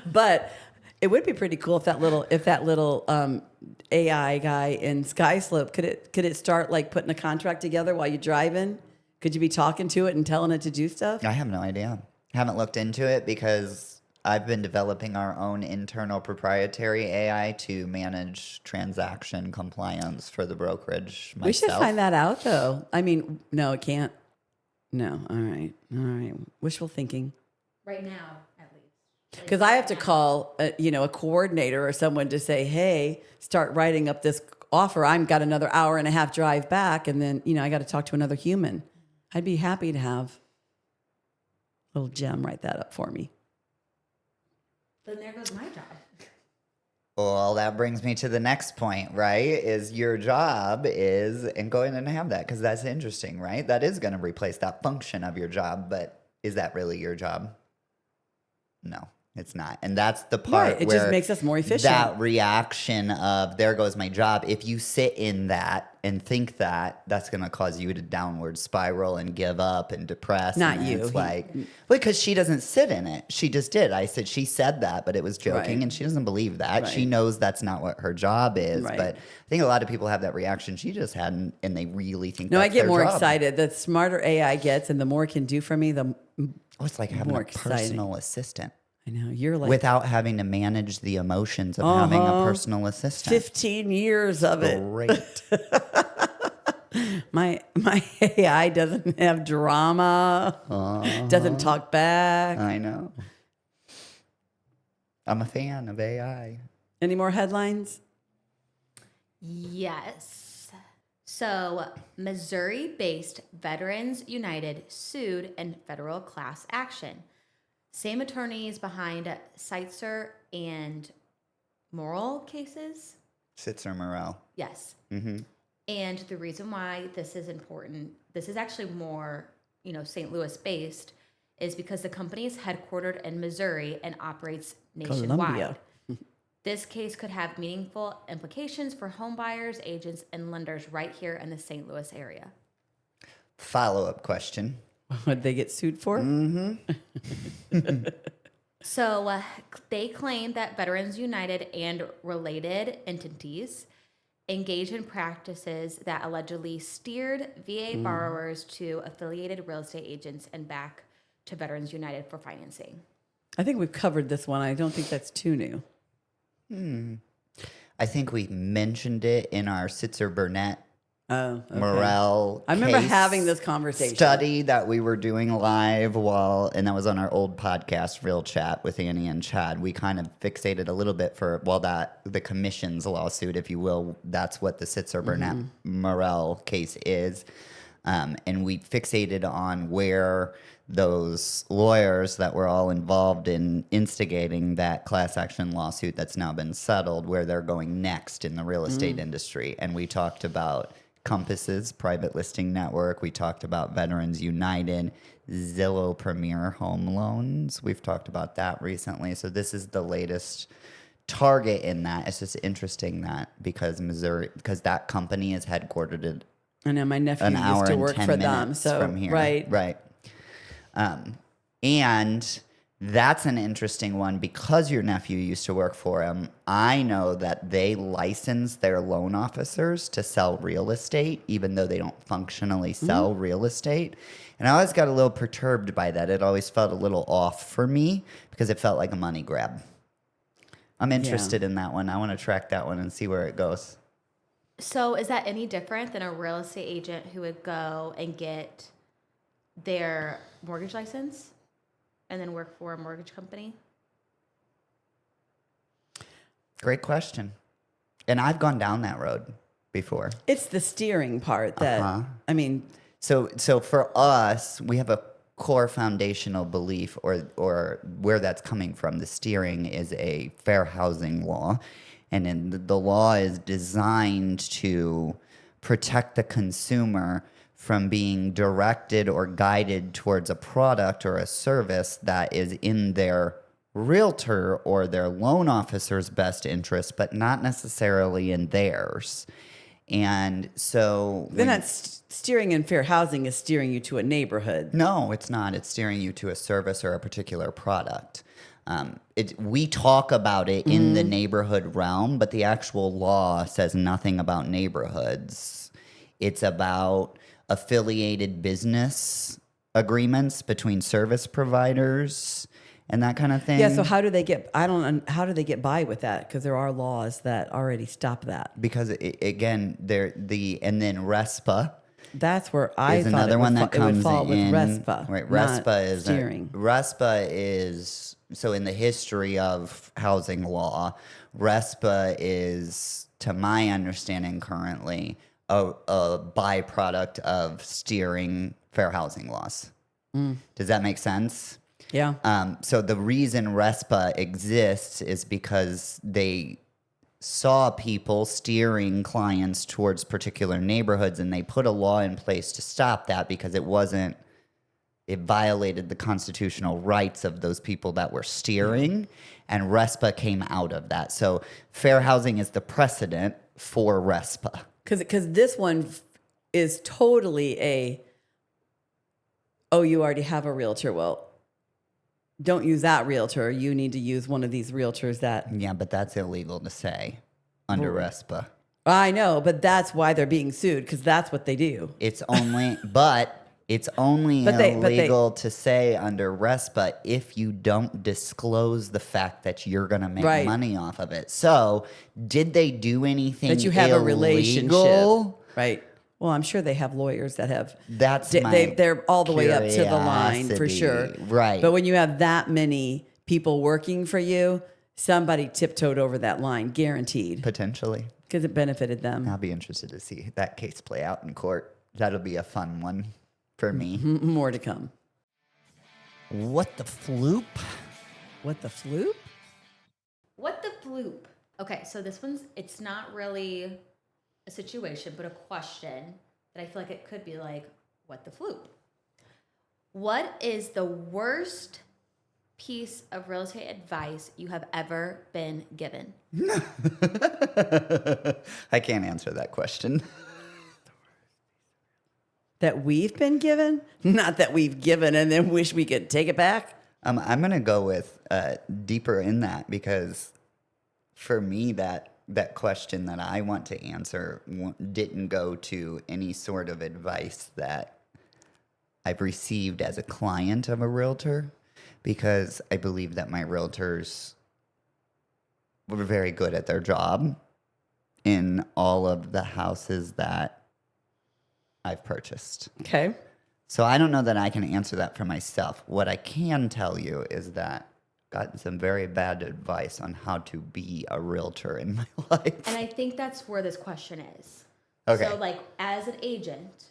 [SPEAKER 2] but it would be pretty cool if that little AI guy in Skyslope could it start like putting a contract together while you're driving? Could you be talking to it and telling it to do stuff?
[SPEAKER 1] I have no idea. Haven't looked into it because I've been developing our own internal proprietary AI to manage transaction compliance for the brokerage myself.
[SPEAKER 2] We should find that out, though. I mean, no, it can't. No. All right. Wishful thinking.
[SPEAKER 3] Right now, at least.
[SPEAKER 2] Because I have to call, a coordinator or someone to say, hey, start writing up this offer. I've got another hour and a half drive back, and then, I got to talk to another human. I'd be happy to have a little gem write that up for me.
[SPEAKER 3] Then there goes my job.
[SPEAKER 1] Well, that brings me to the next point, right? Is your job and go in and have that because that's interesting, right? That is going to replace that function of your job, but is that really your job? No, it's not. And that's the part
[SPEAKER 2] Right, it
[SPEAKER 1] where
[SPEAKER 2] just makes us more efficient.
[SPEAKER 1] That reaction of there goes my job. If you sit in that and think that's going to cause you to downward spiral and give up and depress.
[SPEAKER 2] Not
[SPEAKER 1] and
[SPEAKER 2] you.
[SPEAKER 1] It's because she doesn't sit in it. She just did. She said that, but it was joking
[SPEAKER 2] Right.
[SPEAKER 1] and she doesn't believe that.
[SPEAKER 2] Right.
[SPEAKER 1] She knows that's not what her job is.
[SPEAKER 2] Right.
[SPEAKER 1] But I think a lot of people have that reaction. She just hadn't, and they really think
[SPEAKER 2] No, I
[SPEAKER 1] that's
[SPEAKER 2] get
[SPEAKER 1] their
[SPEAKER 2] more
[SPEAKER 1] job.
[SPEAKER 2] excited. The smarter AI gets and the more it can do for me, the
[SPEAKER 1] Oh, it's like having
[SPEAKER 2] more
[SPEAKER 1] a
[SPEAKER 2] exciting.
[SPEAKER 1] personal assistant.
[SPEAKER 2] I know. You're like
[SPEAKER 1] Without having to manage the emotions of having a personal assistant.
[SPEAKER 2] 15 years of it.
[SPEAKER 1] Great.
[SPEAKER 2] My AI doesn't have drama, doesn't talk back.
[SPEAKER 1] I know. I'm a fan of AI.
[SPEAKER 2] Any more headlines?
[SPEAKER 3] Yes. So, Missouri-based Veterans United sued in federal class action. Same attorneys behind Seitzer and Morrill cases.
[SPEAKER 1] Sitzer Morel.
[SPEAKER 3] Yes.
[SPEAKER 1] Mm-hmm.
[SPEAKER 3] And the reason why this is important, this is actually more, St. Louis based, is because the company is headquartered in Missouri and operates nationwide.
[SPEAKER 2] Columbia.
[SPEAKER 3] This case could have meaningful implications for home buyers, agents, and lenders right here in the St. Louis area.
[SPEAKER 1] Follow-up question.
[SPEAKER 2] What they get sued for?
[SPEAKER 3] So they claim that Veterans United and related entities engage in practices that allegedly steered VA borrowers to affiliated real estate agents and back to Veterans United for financing.
[SPEAKER 2] I think we've covered this one. I don't think that's too new.
[SPEAKER 1] I think we mentioned it in our Sitzer Burnett
[SPEAKER 2] Oh, okay.
[SPEAKER 1] morale
[SPEAKER 2] I remember
[SPEAKER 1] case
[SPEAKER 2] having this conversation.
[SPEAKER 1] study that we were doing live and that was on our old podcast, Real Chat with Annie and Chad. We kind of fixated a little bit the commission's lawsuit, if you will. That's what the Sitzer Burnett morale case is. And we fixated on where those lawyers that were all involved in instigating that class action lawsuit that's now been settled, where they're going next in the real estate industry. And we talked about Compass's private listing network. We talked about Veterans United, Zillow Premier Home Loans. We've talked about that recently. So this is the latest target in that. It's just interesting that because that company is headquartered
[SPEAKER 2] I know my nephew
[SPEAKER 1] an
[SPEAKER 2] used
[SPEAKER 1] hour
[SPEAKER 2] to
[SPEAKER 1] and
[SPEAKER 2] work
[SPEAKER 1] 10
[SPEAKER 2] for them.
[SPEAKER 1] minutes
[SPEAKER 2] So
[SPEAKER 1] from here.
[SPEAKER 2] right.
[SPEAKER 1] And that's an interesting one because your nephew used to work for him. I know that they license their loan officers to sell real estate, even though they don't functionally sell real estate. And I always got a little perturbed by that. It always felt a little off for me because it felt like a money grab. I'm interested in that one. I want to track that one and see where it goes.
[SPEAKER 3] So is that any different than a real estate agent who would go and get their mortgage license and then work for a mortgage company?
[SPEAKER 1] Great question. And I've gone down that road before.
[SPEAKER 2] It's the steering part that, I mean,
[SPEAKER 1] So for us, we have a core foundational belief or where that's coming from. The steering is a fair housing law. And then the law is designed to protect the consumer from being directed or guided towards a product or a service that is in their realtor or their loan officer's best interest, but not necessarily in theirs. And so
[SPEAKER 2] then that's steering in fair housing is steering you to a neighborhood.
[SPEAKER 1] no, it's not. It's steering you to a service or a particular product. We talk about it in the neighborhood realm, but the actual law says nothing about neighborhoods. It's about affiliated business agreements between service providers and that kind of thing.
[SPEAKER 2] Yeah. So how do they get? How do they get by with that? Because there are laws that already stop that.
[SPEAKER 1] Because again, and then RESPA.
[SPEAKER 2] That's where I
[SPEAKER 1] Is
[SPEAKER 2] thought
[SPEAKER 1] another one that
[SPEAKER 2] it would
[SPEAKER 1] comes
[SPEAKER 2] fall
[SPEAKER 1] in.
[SPEAKER 2] with RESPA.
[SPEAKER 1] Right,
[SPEAKER 2] not
[SPEAKER 1] RESPA is
[SPEAKER 2] steering.
[SPEAKER 1] RESPA is so in the history of housing law, RESPA is, to my understanding, currently a byproduct of steering fair housing laws. Does that make sense?
[SPEAKER 2] Yeah.
[SPEAKER 1] So the reason RESPA exists is because they saw people steering clients towards particular neighborhoods, and they put a law in place to stop that because it violated the constitutional rights of those people that were steering, and RESPA came out of that. So fair housing is the precedent for RESPA.
[SPEAKER 2] Because this one is totally you already have a realtor. Well, don't use that realtor. You need to use one of these realtors that...
[SPEAKER 1] Yeah, but that's illegal to say under RESPA.
[SPEAKER 2] I know, but that's why they're being sued, because that's what they do.
[SPEAKER 1] It's only illegal to say under RESPA if you don't disclose the fact that you're going to make money off of it. So, did they do anything
[SPEAKER 2] that you have
[SPEAKER 1] illegal?
[SPEAKER 2] a relationship, right? Well, I'm sure they have lawyers that have. They're all the way up to the line for sure,
[SPEAKER 1] right?
[SPEAKER 2] But when you have that many people working for you, somebody tiptoed over that line, guaranteed,
[SPEAKER 1] Potentially,
[SPEAKER 2] because it benefited them.
[SPEAKER 1] I'll be interested to see that case play out in court. That'll be a fun one for me.
[SPEAKER 2] More to come.
[SPEAKER 1] What the floop?
[SPEAKER 2] What the floop?
[SPEAKER 3] What the floop? Okay, so this one's, it's not really a situation, but a question that I feel like it could be like, what the floop? What is the worst piece of real estate advice you have ever been given?
[SPEAKER 1] I can't answer that question.
[SPEAKER 2] That we've been given? Not that we've given and then wish we could take it back?
[SPEAKER 1] I'm going to go with deeper in that because for me, that question that I want to answer didn't go to any sort of advice that I've received as a client of a realtor, because I believe that my realtors were very good at their job in all of the houses that I've purchased.
[SPEAKER 2] Okay.
[SPEAKER 1] So I don't know that I can answer that for myself. What I can tell you is that I've gotten some very bad advice on how to be a realtor in my life.
[SPEAKER 3] And I think that's where this question is.
[SPEAKER 1] Okay.
[SPEAKER 3] So, like, as an agent,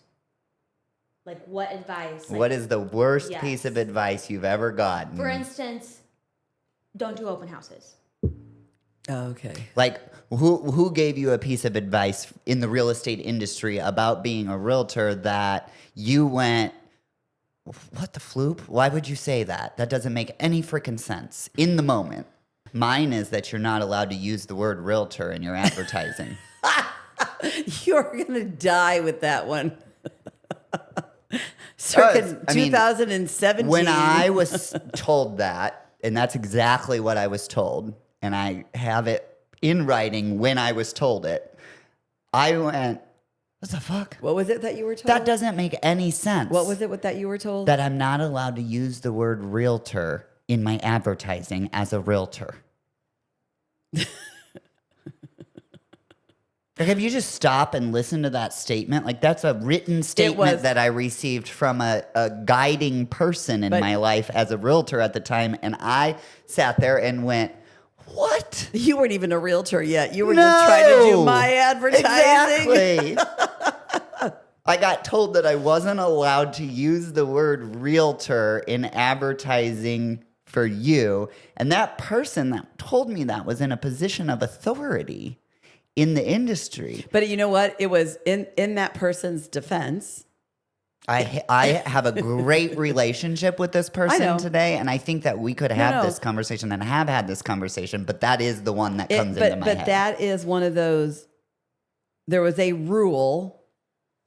[SPEAKER 3] like, what advice? Like,
[SPEAKER 1] What is the worst
[SPEAKER 3] Yes.
[SPEAKER 1] piece of advice you've ever gotten?
[SPEAKER 3] for instance, don't do open houses.
[SPEAKER 2] Oh, okay.
[SPEAKER 1] Like, who gave you a piece of advice in the real estate industry about being a realtor that you went, what the floop? Why would you say that? That doesn't make any freaking sense in the moment. Mine is that you're not allowed to use the word realtor in your advertising.
[SPEAKER 2] You're going to die with that one. Circa
[SPEAKER 1] I mean,
[SPEAKER 2] 2017.
[SPEAKER 1] When I was told that, and that's exactly what I was told, and I have it in writing when I was told it, I went, what the fuck?
[SPEAKER 2] What was it that you were told?
[SPEAKER 1] That doesn't make any sense.
[SPEAKER 2] What was it that you were told?
[SPEAKER 1] That I'm not allowed to use the word realtor in my advertising as a realtor. Like, have you just stop and listen to that statement? Like, that's a written statement that I received from a guiding person in my life as a realtor at the time. And I sat there and went, what?
[SPEAKER 2] You weren't even a realtor yet. You were just trying to do my advertising.
[SPEAKER 1] Exactly. I got told that I wasn't allowed to use the word realtor in advertising for you. And that person that told me that was in a position of authority in the industry.
[SPEAKER 2] But you know what? It was in that person's defense.
[SPEAKER 1] I have a great relationship with this person today, and I think that we could have this conversation and have had this conversation, but that is the one that comes into my head.
[SPEAKER 2] But that is one of those, there was a rule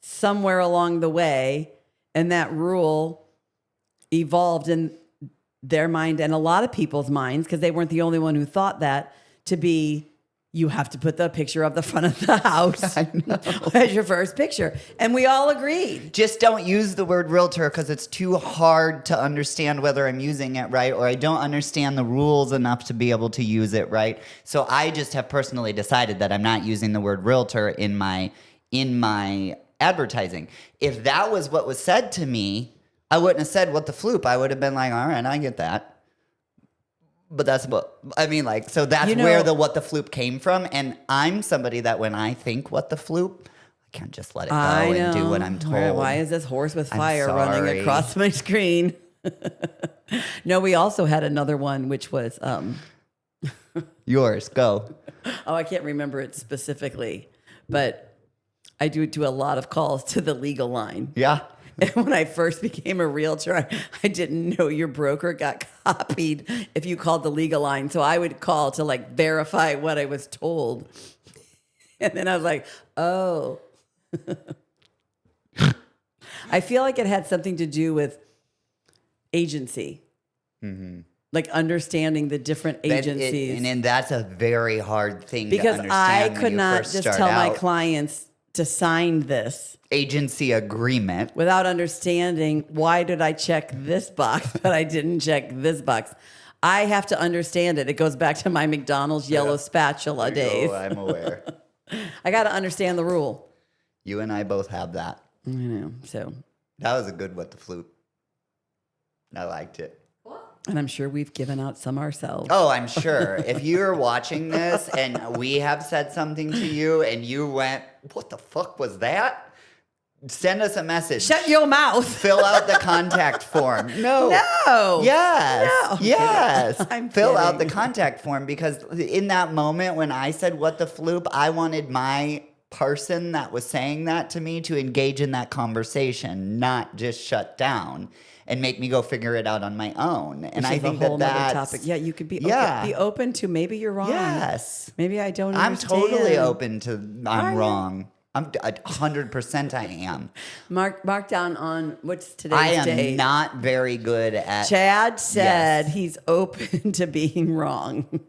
[SPEAKER 2] somewhere along the way, and that rule evolved in their mind and a lot of people's minds, because they weren't the only one who thought that, to be, you have to put the picture of the front of the house as your first picture. And we all agreed.
[SPEAKER 1] Just don't use the word realtor because it's too hard to understand whether I'm using it right, or I don't understand the rules enough to be able to use it right. So I just have personally decided that I'm not using the word realtor in my advertising. If that was what was said to me, I wouldn't have said what the floop. I would have been like, all right, I get that. But that's what I mean, like, so that's where the what the floop came from. And I'm somebody that when I think what the floop, I can't just let it go and do what I'm told.
[SPEAKER 2] Why is this horse with fire running across my screen? No, we also had another one, which was
[SPEAKER 1] Yours, go.
[SPEAKER 2] Oh, I can't remember it specifically, but I do a lot of calls to the legal line.
[SPEAKER 1] Yeah.
[SPEAKER 2] And when I first became a realtor, I didn't know your broker got copied if you called the legal line. So I would call to like verify what I was told. And then I was like, oh. I feel like it had something to do with agency. Mm-hmm. Like understanding the different agencies.
[SPEAKER 1] And that's a very hard thing
[SPEAKER 2] because
[SPEAKER 1] to understand.
[SPEAKER 2] I could not just tell my clients to sign this
[SPEAKER 1] agency agreement
[SPEAKER 2] without understanding why did I check this box, but I didn't check this box. I have to understand it. It goes back to my McDonald's yellow spatula days.
[SPEAKER 1] Oh, I'm aware.
[SPEAKER 2] I got to understand the rule.
[SPEAKER 1] You and I both have that.
[SPEAKER 2] I know. So
[SPEAKER 1] that was a good what the floop. I liked it.
[SPEAKER 2] And I'm sure we've given out some ourselves.
[SPEAKER 1] Oh, I'm sure. If you're watching this and we have said something to you and you went, what the fuck was that? Send us a message.
[SPEAKER 2] Shut your mouth.
[SPEAKER 1] Fill out the contact form. No. Yes.
[SPEAKER 2] No.
[SPEAKER 1] Yes.
[SPEAKER 2] I'm
[SPEAKER 1] Fill out the
[SPEAKER 2] kidding.
[SPEAKER 1] contact form because in that moment when I said what the floop, I wanted my person that was saying that to me to engage in that conversation, not just shut down and make me go figure it out on my own. And I think that's
[SPEAKER 2] topic. Yeah, you could be
[SPEAKER 1] Yeah.
[SPEAKER 2] open to maybe you're wrong.
[SPEAKER 1] Yes.
[SPEAKER 2] Maybe I don't
[SPEAKER 1] I'm
[SPEAKER 2] understand.
[SPEAKER 1] totally open to I'm wrong. I'm 100% I am.
[SPEAKER 2] Mark down on what's today's
[SPEAKER 1] I am
[SPEAKER 2] date.
[SPEAKER 1] not very good at
[SPEAKER 2] Chad said he's open to being wrong.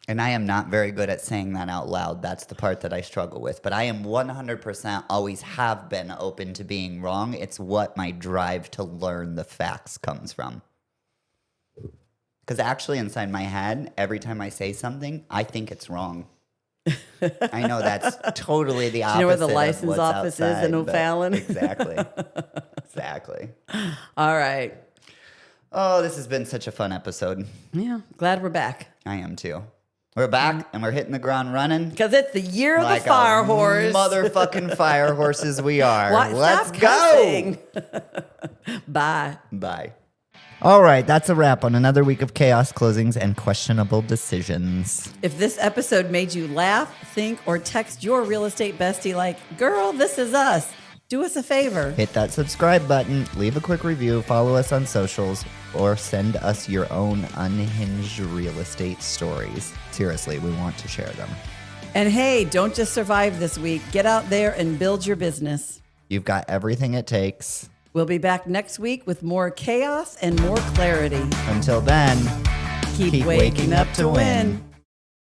[SPEAKER 1] and I am not very good at saying that out loud. That's the part that I struggle with. But I am 100% always have been open to being wrong. It's what my drive to learn the facts comes from. Because actually inside my head, every time I say something, I think it's wrong. I know that's totally the opposite.
[SPEAKER 2] You know where the
[SPEAKER 1] of
[SPEAKER 2] license
[SPEAKER 1] what's
[SPEAKER 2] office is in
[SPEAKER 1] outside, but-
[SPEAKER 2] O'Fallon?
[SPEAKER 1] Exactly. Exactly.
[SPEAKER 2] All right.
[SPEAKER 1] Oh, this has been such a fun episode.
[SPEAKER 2] Yeah. Glad we're back.
[SPEAKER 1] I am too. We're back and we're hitting the ground running.
[SPEAKER 2] Because it's the year of
[SPEAKER 1] Like
[SPEAKER 2] the fire
[SPEAKER 1] our
[SPEAKER 2] horse.
[SPEAKER 1] motherfucking fire horses we are.
[SPEAKER 2] What?
[SPEAKER 1] Let's
[SPEAKER 2] Stop
[SPEAKER 1] go.
[SPEAKER 2] cussing. Bye.
[SPEAKER 1] Bye. All right, that's a wrap on another week of chaos, closings, and questionable decisions.
[SPEAKER 2] If this episode made you laugh, think, or text your real estate bestie like, girl, this is us, do us a favor.
[SPEAKER 1] Hit that subscribe button, leave a quick review, follow us on socials, or send us your own unhinged real estate stories. Seriously, we want to share them.
[SPEAKER 2] And hey, don't just survive this week. Get out there and build your business.
[SPEAKER 1] You've got everything it takes.
[SPEAKER 2] We'll be back next week with more chaos and more clarity.
[SPEAKER 1] Until then,
[SPEAKER 2] Keep waking up to win.